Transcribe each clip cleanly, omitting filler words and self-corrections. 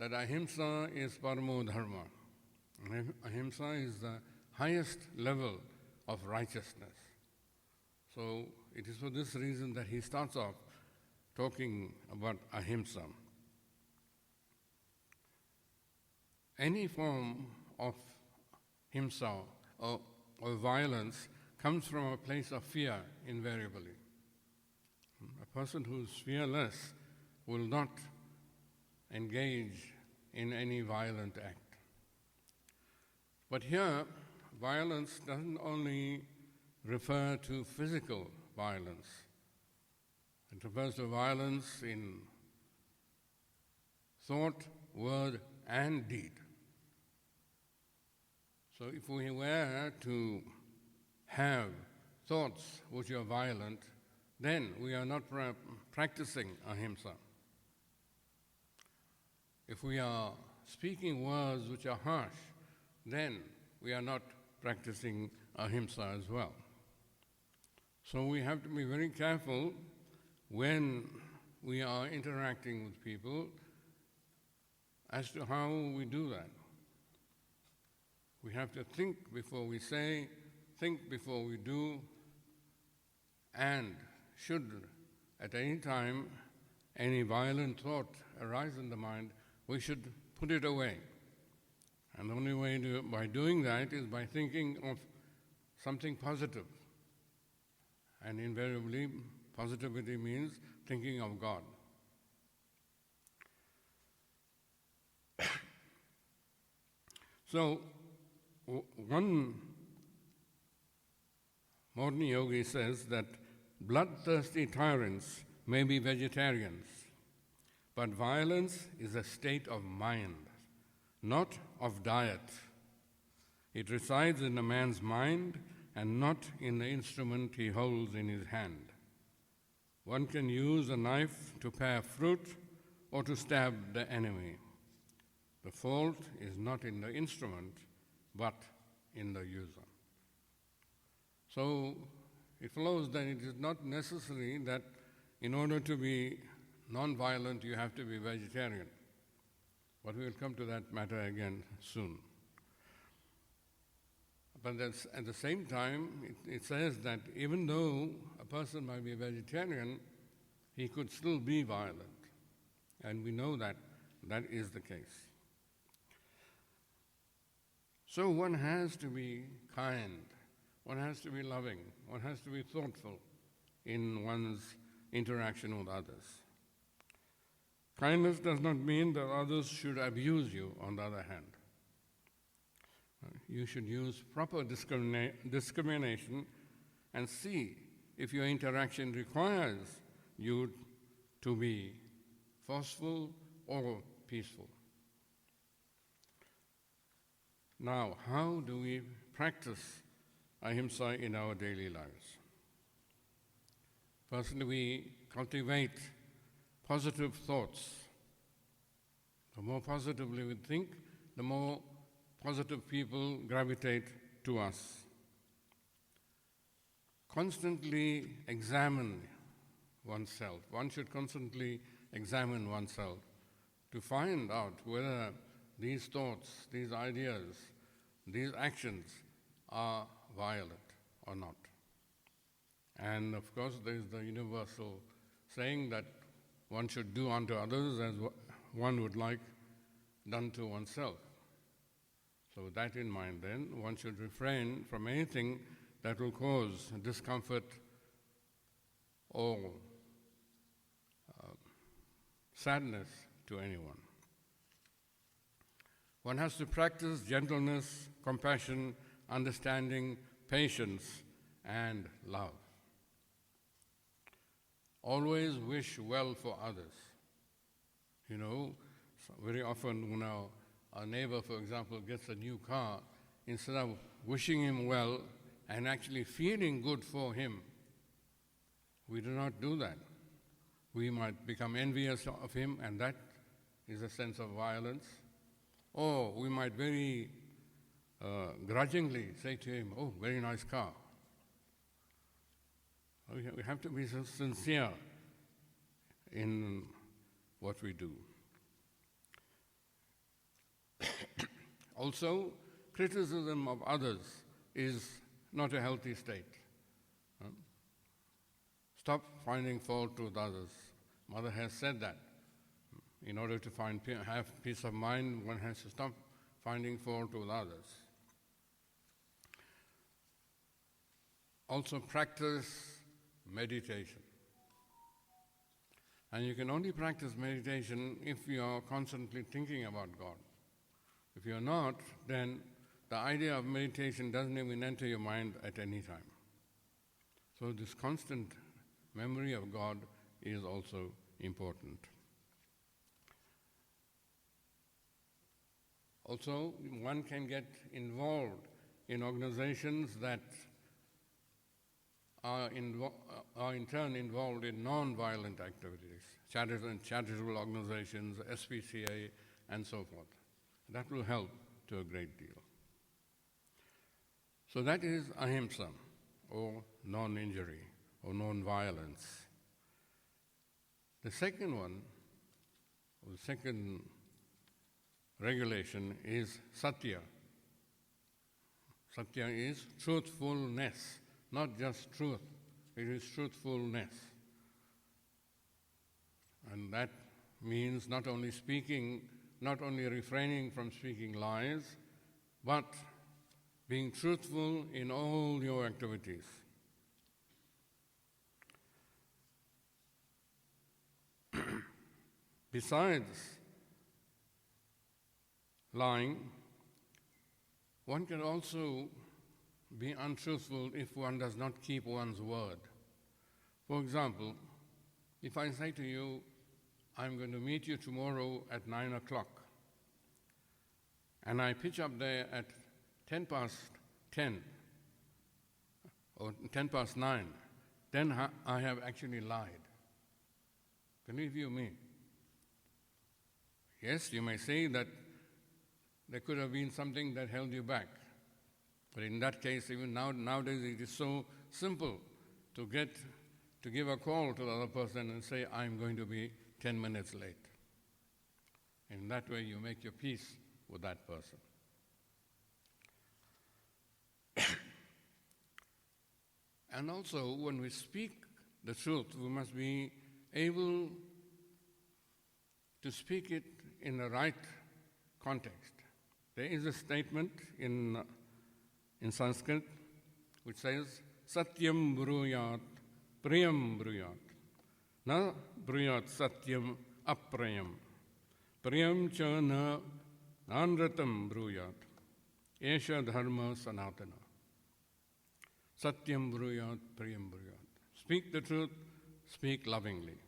that ahimsa is paramo dharma. Ahimsa is the highest level of righteousness. So it is for this reason that he starts off talking about ahimsa. Any form of himsa or violence comes from a place of fear invariably. A person who is fearless will not engage in any violent act. But here, violence doesn't only refer to physical violence. It refers to violence in thought, word, and deed. So if we were to have thoughts which are violent, then we are not practicing ahimsa. If we are speaking words which are harsh, then we are not practicing ahimsa as well. So we have to be very careful when we are interacting with people as to how we do that. We have to think before we say, think before we do, and should at any time any violent thought arise in the mind, we should put it away. And the only way by doing that is by thinking of something positive. And invariably, positivity means thinking of God. So, one modern yogi says that bloodthirsty tyrants may be vegetarians, but violence is a state of mind, not of diet. It resides in a man's mind and not in the instrument he holds in his hand. One can use a knife to pare fruit or to stab the enemy. The fault is not in the instrument, but in the user. So it follows that it is not necessary that in order to be non-violent you have to be vegetarian. But we will come to that matter again soon. But at the same time, it says that even though a person might be a vegetarian, he could still be violent. And we know that that is the case. So one has to be kind, one has to be loving, one has to be thoughtful in one's interaction with others. Kindness does not mean that others should abuse you, on the other hand. You should use proper discrimination and see if your interaction requires you to be forceful or peaceful. Now, how do we practice ahimsa in our daily lives? Firstly, we cultivate positive thoughts. The more positively we think, the more positive people gravitate to us. Constantly examine oneself. One should constantly examine oneself to find out whether these thoughts, these ideas, these actions are violent or not. And of course, there is the universal saying that one should do unto others as one would like done to oneself. So with that in mind then, one should refrain from anything that will cause discomfort or sadness to anyone. One has to practice gentleness, compassion, understanding, patience, and love. Always wish well for others. You know, very often when our neighbor, for example, gets a new car, instead of wishing him well and actually feeling good for him, we do not do that. We might become envious of him, and that is a sense of violence. Or we might very grudgingly say to him, "Oh, very nice car." We have to be so sincere in what we do. Also, criticism of others is not a healthy state. Stop finding fault with others. Mother has said that. In order to have peace of mind, one has to stop finding fault with others. Also practice meditation. And you can only practice meditation if you are constantly thinking about God. If you are not, then the idea of meditation doesn't even enter your mind at any time. So this constant memory of God is also important. Also, one can get involved in organizations that are in turn involved in non-violent activities, charitable organizations, SPCA, and so forth. That will help to a great deal. So that is ahimsa, or non-injury, or non-violence. The second one, or the second regulation is satya. Satya is truthfulness, not just truth. It is truthfulness. And that means not only refraining from speaking lies, but being truthful in all your activities. Besides lying, one can also be untruthful if one does not keep one's word. For example, if I say to you, I'm going to meet you tomorrow at 9 o'clock, and I pitch up there at 10 past 10 or 10 past 9, then I have actually lied. Believe you me. Yes, you may say that there could have been something that held you back. But in that case, even nowadays it is so simple to give a call to the other person and say, I'm going to be 10 minutes late. In that way, you make your peace with that person. And also, when we speak the truth, we must be able to speak it in the right context. There is a statement in Sanskrit which says, Satyam bruyat, priyam bruyat. Na bruyat satyam aprayam. Priyam cha na nanratam bruyat. Esha dharma sanatana. Satyam bruyat, priyam bruyat. Speak the truth, speak lovingly.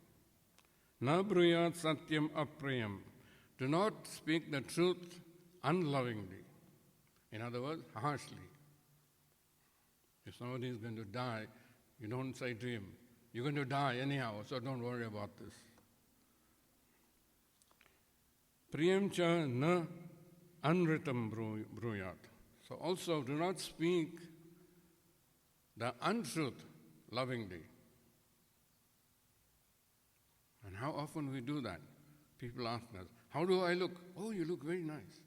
Na bruyat satyam aprayam. Do not speak the truth unlovingly. In other words, harshly. If somebody is going to die, you don't say to him, you're going to die anyhow, so don't worry about this. Priyam cha na anritam bruyat. So also do not speak the untruth lovingly. And how often we do that? People ask us, how do I look? Oh, you look very nice.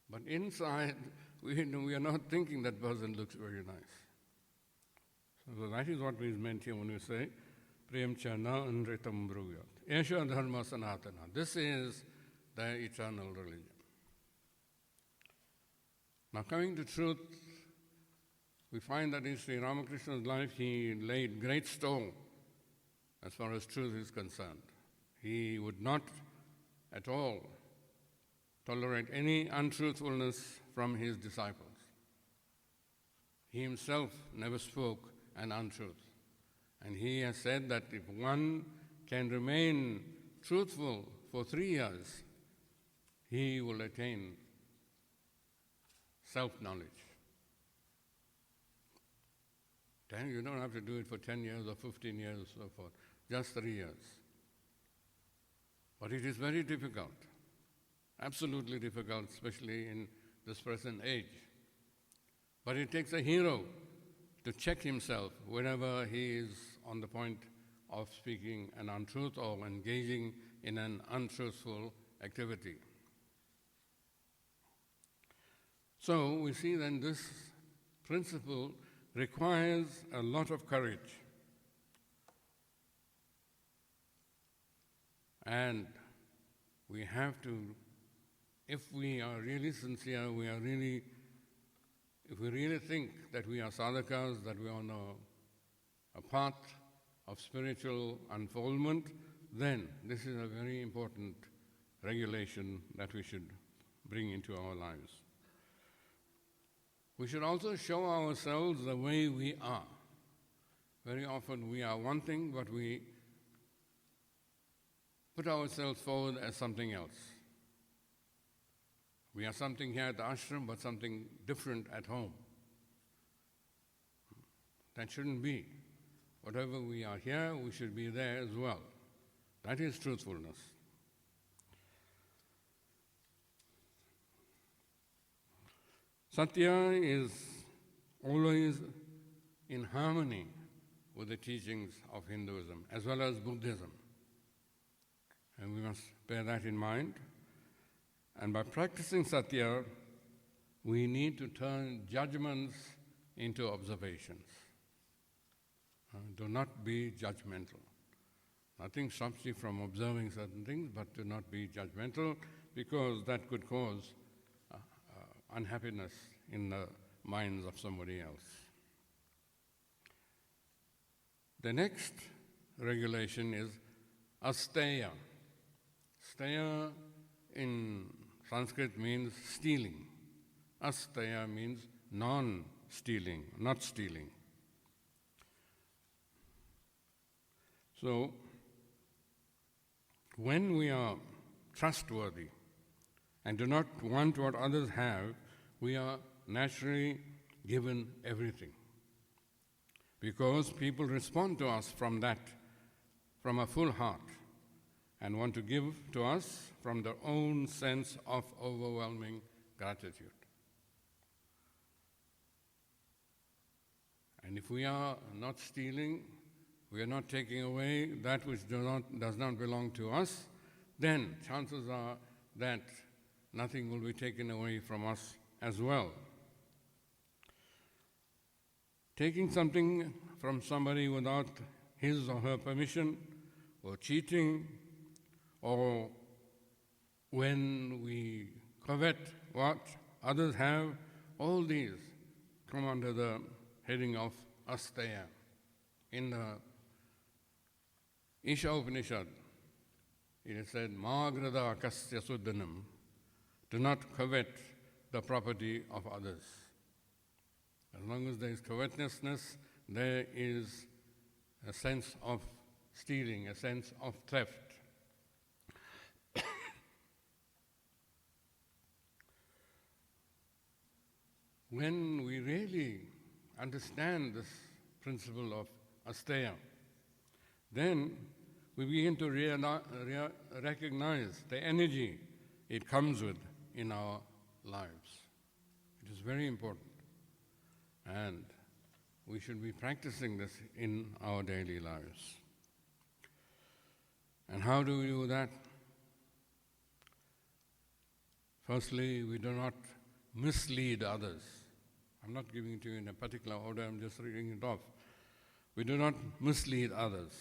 But inside, we are not thinking that person looks very nice. So that is what is meant here when we say, Prem cha na anritam bruyat. Esha dharma sanatana. This is the eternal religion. Now coming to truth, we find that in Sri Ramakrishna's life, he laid great store as far as truth is concerned. He would not at all tolerate any untruthfulness from his disciples. He himself never spoke an untruth. And he has said that if one can remain truthful for 3 years, he will attain self-knowledge. You don't have to do it for 10 years or 15 years or so forth, just 3 years. But it is very difficult, absolutely difficult, especially in this present age. But it takes a hero to check himself whenever he is on the point of speaking an untruth or engaging in an untruthful activity. So we see then this principle requires a lot of courage. And we have to, if we are really sincere, if we really think that we are sadhakas, that we are on a path of spiritual unfoldment, then this is a very important regulation that we should bring into our lives. We should also show ourselves the way we are. Very often we are one thing, but we put ourselves forward as something else. We are something here at the ashram, but something different at home. That shouldn't be. Whatever we are here, we should be there as well. That is truthfulness. Satya is always in harmony with the teachings of Hinduism as well as Buddhism. And we must bear that in mind. And by practicing Satya, we need to turn judgments into observations. Do not be judgmental. Nothing stops you from observing certain things, but do not be judgmental, because that could cause unhappiness in the minds of somebody else. The next regulation is asteya. Steya in Sanskrit means stealing. Asteya means non-stealing, not stealing. So, when we are trustworthy and do not want what others have, we are naturally given everything. Because people respond to us from a full heart, and want to give to us from their own sense of overwhelming gratitude. And if we are not stealing, we are not taking away that which does not belong to us, then chances are that nothing will be taken away from us as well. Taking something from somebody without his or her permission, or cheating, or when we covet what others have, all these come under the heading of asteya. In the Isha Upanishad, it is said, Magrada kasya suddhanam, do not covet the property of others. As long as there is covetousness, there is a sense of stealing, a sense of theft. When we really understand this principle of asteya, then we begin to recognize the energy it comes with in our lives. It is very important. And we should be practicing this in our daily lives. And how do we do that? Firstly, we do not mislead others. I'm not giving it to you in a particular order, I'm just reading it off. We do not mislead others.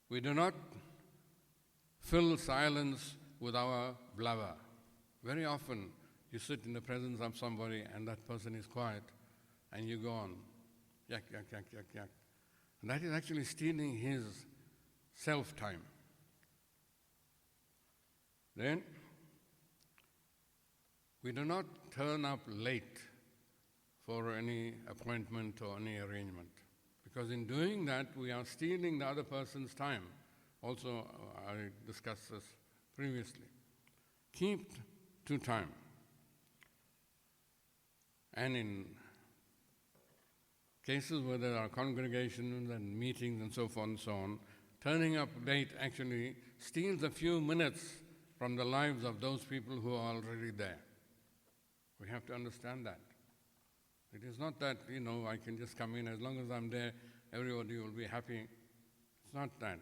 We do not fill silence with our blabber. Very often you sit in the presence of somebody and that person is quiet and you go on, yak, yak, yak, yak, yak. And that is actually stealing his self-time. Then, we do not turn up late for any appointment or any arrangement, because in doing that, we are stealing the other person's time. Also, I discussed this previously. Keep to time. And in cases where there are congregations and meetings and so forth and so on, turning up late actually steals a few minutes from the lives of those people who are already there. We have to understand that. It is not that, I can just come in, as long as I'm there, everybody will be happy. It's not that.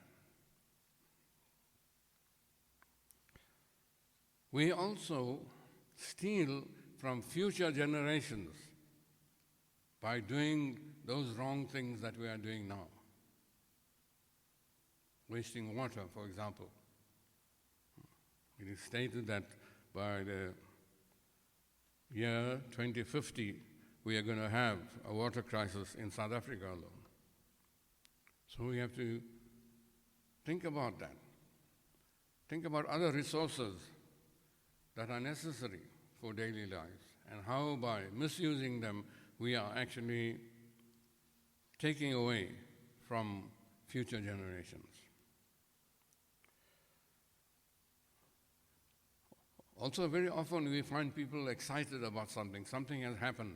We also steal from future generations by doing those wrong things that we are doing now. Wasting water, for example. It is stated that by the year 2050, we are going to have a water crisis in South Africa alone. So we have to think about that. Think about other resources that are necessary for daily lives and how by misusing them we are actually taking away from future generations. Also, very often we find people excited about something has happened,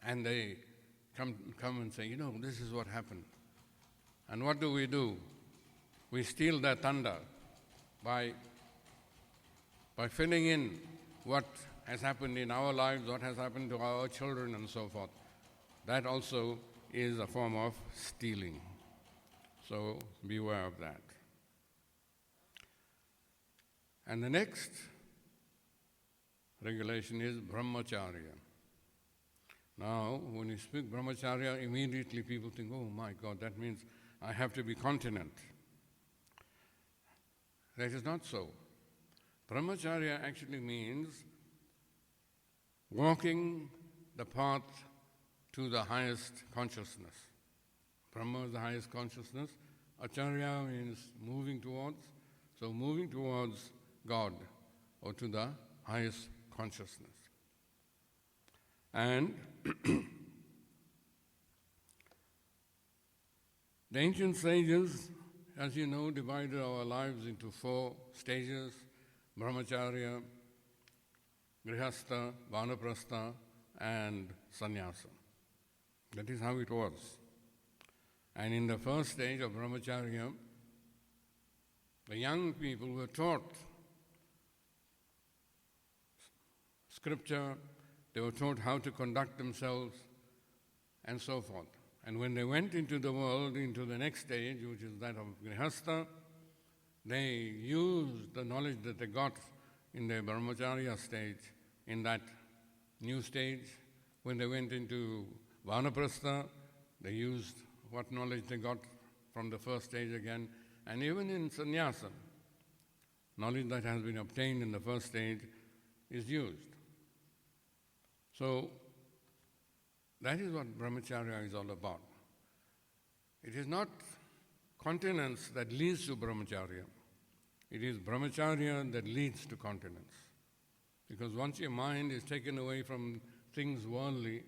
and they come and say, this is what happened. And what do? We steal their thunder by filling in what has happened in our lives, what has happened to our children and so forth. That also is a form of stealing. So beware of that. And the next regulation is brahmacharya. Now, when you speak brahmacharya, immediately people think, oh my God, that means I have to be continent. That is not so. Brahmacharya actually means walking the path to the highest consciousness. Brahma is the highest consciousness. Acharya means moving towards. So moving towards God or to the highest consciousness. And the ancient sages, as you know, divided our lives into 4 stages: brahmacharya, grihastha, vanaprastha, and sannyasa. That is how it was. And in the first stage of brahmacharya, the young people were taught scripture, they were taught how to conduct themselves, and so forth. And when they went into the world, into the next stage, which is that of grihastha, they used the knowledge that they got in the brahmacharya stage, in that new stage. When they went into vanaprastha, they used what knowledge they got from the first stage again. And even in sannyasa, knowledge that has been obtained in the first stage is used. So, that is what brahmacharya is all about. It is not continence that leads to brahmacharya. It is brahmacharya that leads to continence. Because once your mind is taken away from things worldly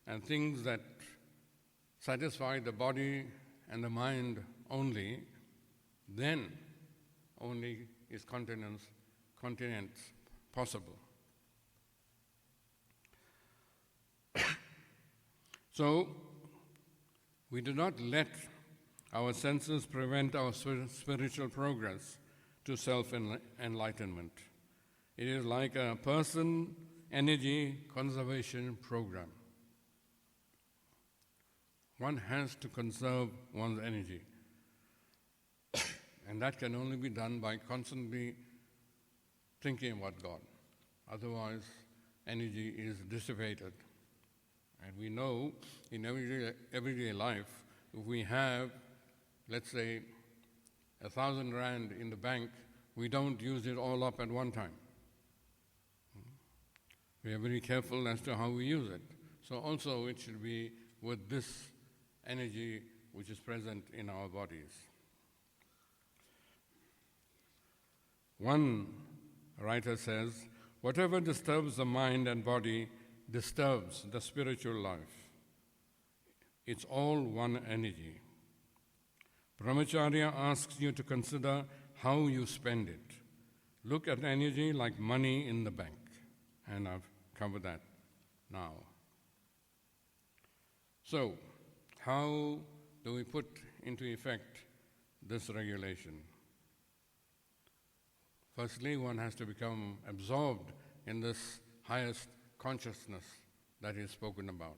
and things that satisfy the body and the mind only, then only is continence possible. So, we do not let our senses prevent our spiritual progress to self-enlightenment. It is like a person energy conservation program. One has to conserve one's energy. And that can only be done by constantly thinking about God. Otherwise, energy is dissipated. And we know in everyday life, if we have, let's say, 1,000 rand in the bank, we don't use it all up at one time. We are very careful as to how we use it. So also it should be with this energy which is present in our bodies. One writer says, whatever disturbs the mind and body disturbs the spiritual life. It's all one energy. Brahmacharya asks you to consider how you spend it. Look at energy like money in the bank. And I've covered that now. So, how do we put into effect this regulation? Firstly, one has to become absorbed in this highest consciousness that is spoken about.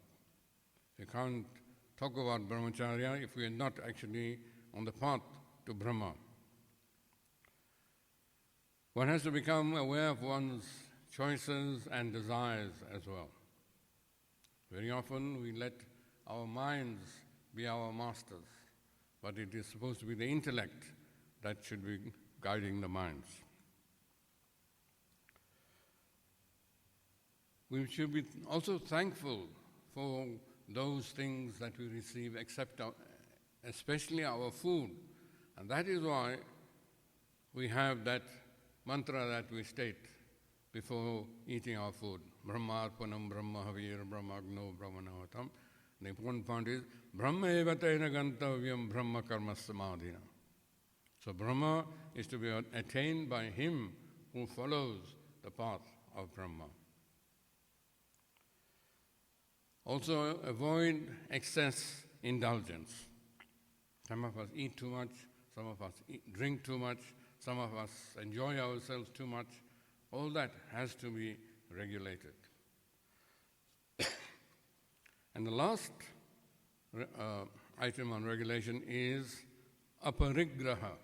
You can't talk about brahmacharya if we are not actually on the path to Brahma. One has to become aware of one's choices and desires as well. Very often we let our minds be our masters, but it is supposed to be the intellect that should be guiding the minds. We should be also thankful for those things that we receive, especially our food. And that is why we have that mantra that we state before eating our food. Brahmarpanam brahmahavir brahmagno brahmanavatam. The important point is, Brahma eva tena gantavyam brahma karma samadhina. So Brahma is to be attained by him who follows the path of Brahma. Also avoid excess indulgence. Some of us eat too much, some of us drink too much, some of us enjoy ourselves too much. All that has to be regulated. And the last item on regulation is aparigraha.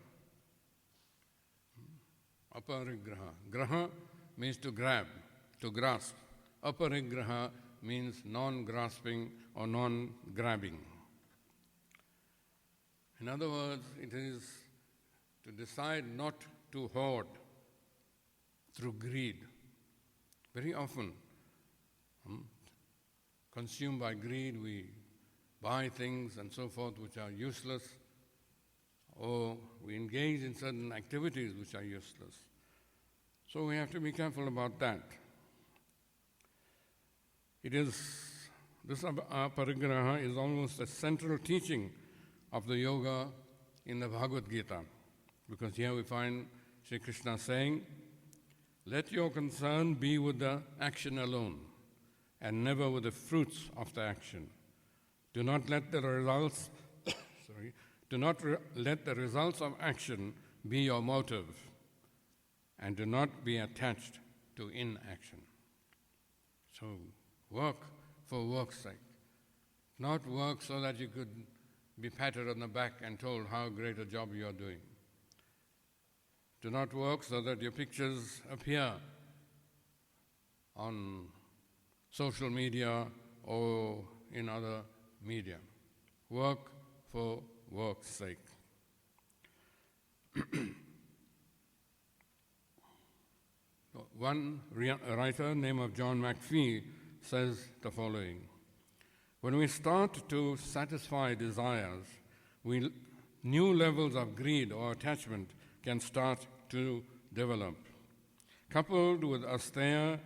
Aparigraha. Graha means to grab, to grasp. Aparigraha means non-grasping or non-grabbing. In other words, it is to decide not to hoard through greed. Very often, consumed by greed, we buy things and so forth which are useless, or we engage in certain activities which are useless. So we have to be careful about that. This aparigraha is almost a central teaching of the yoga in the Bhagavad Gita, because here we find Sri Krishna saying, "Let your concern be with the action alone, and never with the fruits of the action. Do not let the results, let the results of action be your motive, and do not be attached to inaction." So work for work's sake, not work so that you could be patted on the back and told how great a job you are doing. Do not work so that your pictures appear on social media or in other media. Work for work's sake. One writer named John McPhee says the following: when we start to satisfy desires, new levels of greed or attachment can start to develop. Coupled with asteya,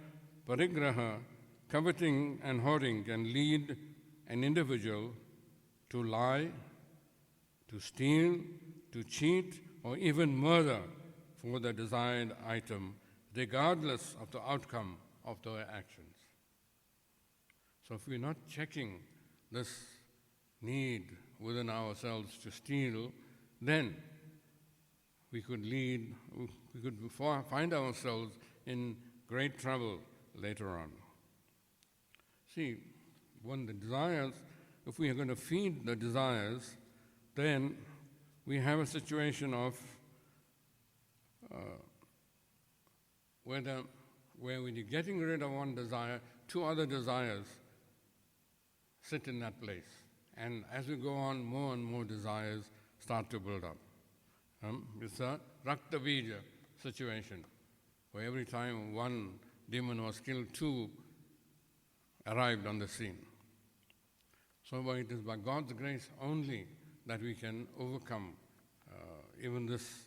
parigraha, coveting and hoarding can lead an individual to lie, to steal, to cheat, or even murder for the desired item, regardless of the outcome of their actions. So if we're not checking this need within ourselves to steal, then we could find ourselves in great trouble later on. See, when the desires, if we are going to feed the desires, then we have a situation of where when you're getting rid of one desire, two other desires sit in that place. And as we go on, more and more desires start to build up. It's a Rakta Bija situation, where every time one demon was killed, two arrived on the scene. So it is by God's grace only that we can overcome even this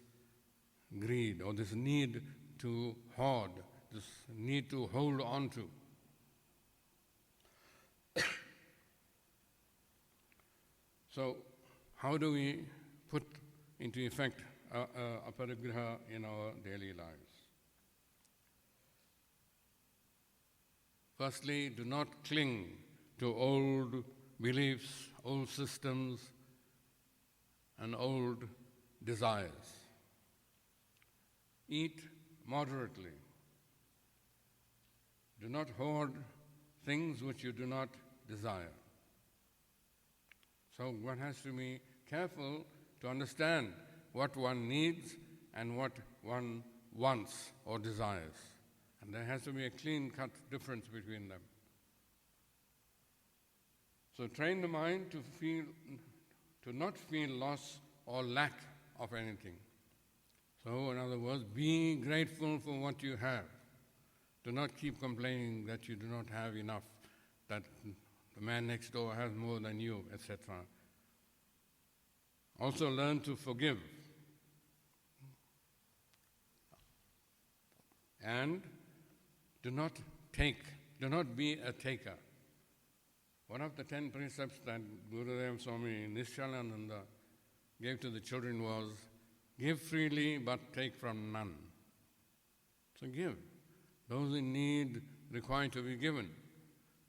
greed or this need to hoard, this need to hold on to. So how do we put into effect aparigraha in our daily lives? Firstly, do not cling to old beliefs, old systems, and old desires. Eat moderately. Do not hoard things which you do not desire. So one has to be careful to understand what one needs and what one wants or desires. And there has to be a clean-cut difference between them. So train the mind to not feel loss or lack of anything. So, in other words, be grateful for what you have. Do not keep complaining that you do not have enough, that the man next door has more than you, etc. Also learn to forgive. And do not be a taker. One of the 10 precepts that Gurudev Swami Chandikanandaji gave to the children was, give freely but take from none. So give. Those in need require to be given.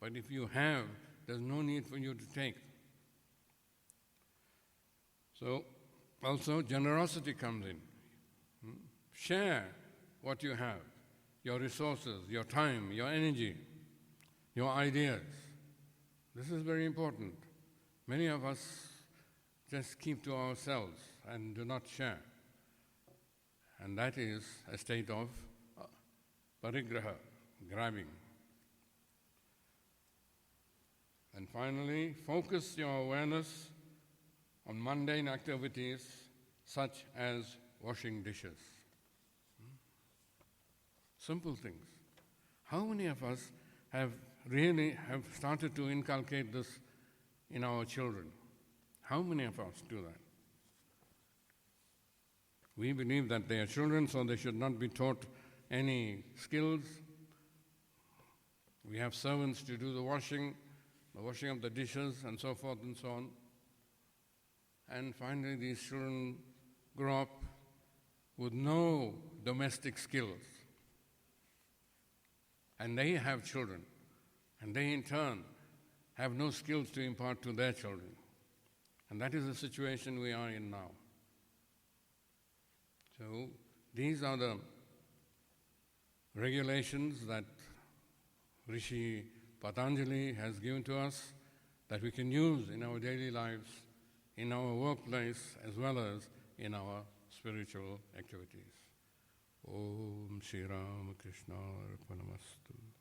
But if you have, there's no need for you to take. So also generosity comes in. Share what you have, your resources, your time, your energy, your ideas. This is very important. Many of us just keep to ourselves and do not share. And that is a state of parigraha, grabbing. And finally, focus your awareness on mundane activities such as washing dishes. Simple things. How many of us have started to inculcate this in our children? How many of us do that? We believe that they are children, so they should not be taught any skills. We have servants to do the washing of the dishes, and so forth and so on. And finally, these children grow up with no domestic skills. And they have children. And they, in turn, have no skills to impart to their children. And that is the situation we are in now. So, these are the regulations that Rishi Patanjali has given to us that we can use in our daily lives, in our workplace, as well as in our spiritual activities. Om Shri Ram Krishna Arpanamastu.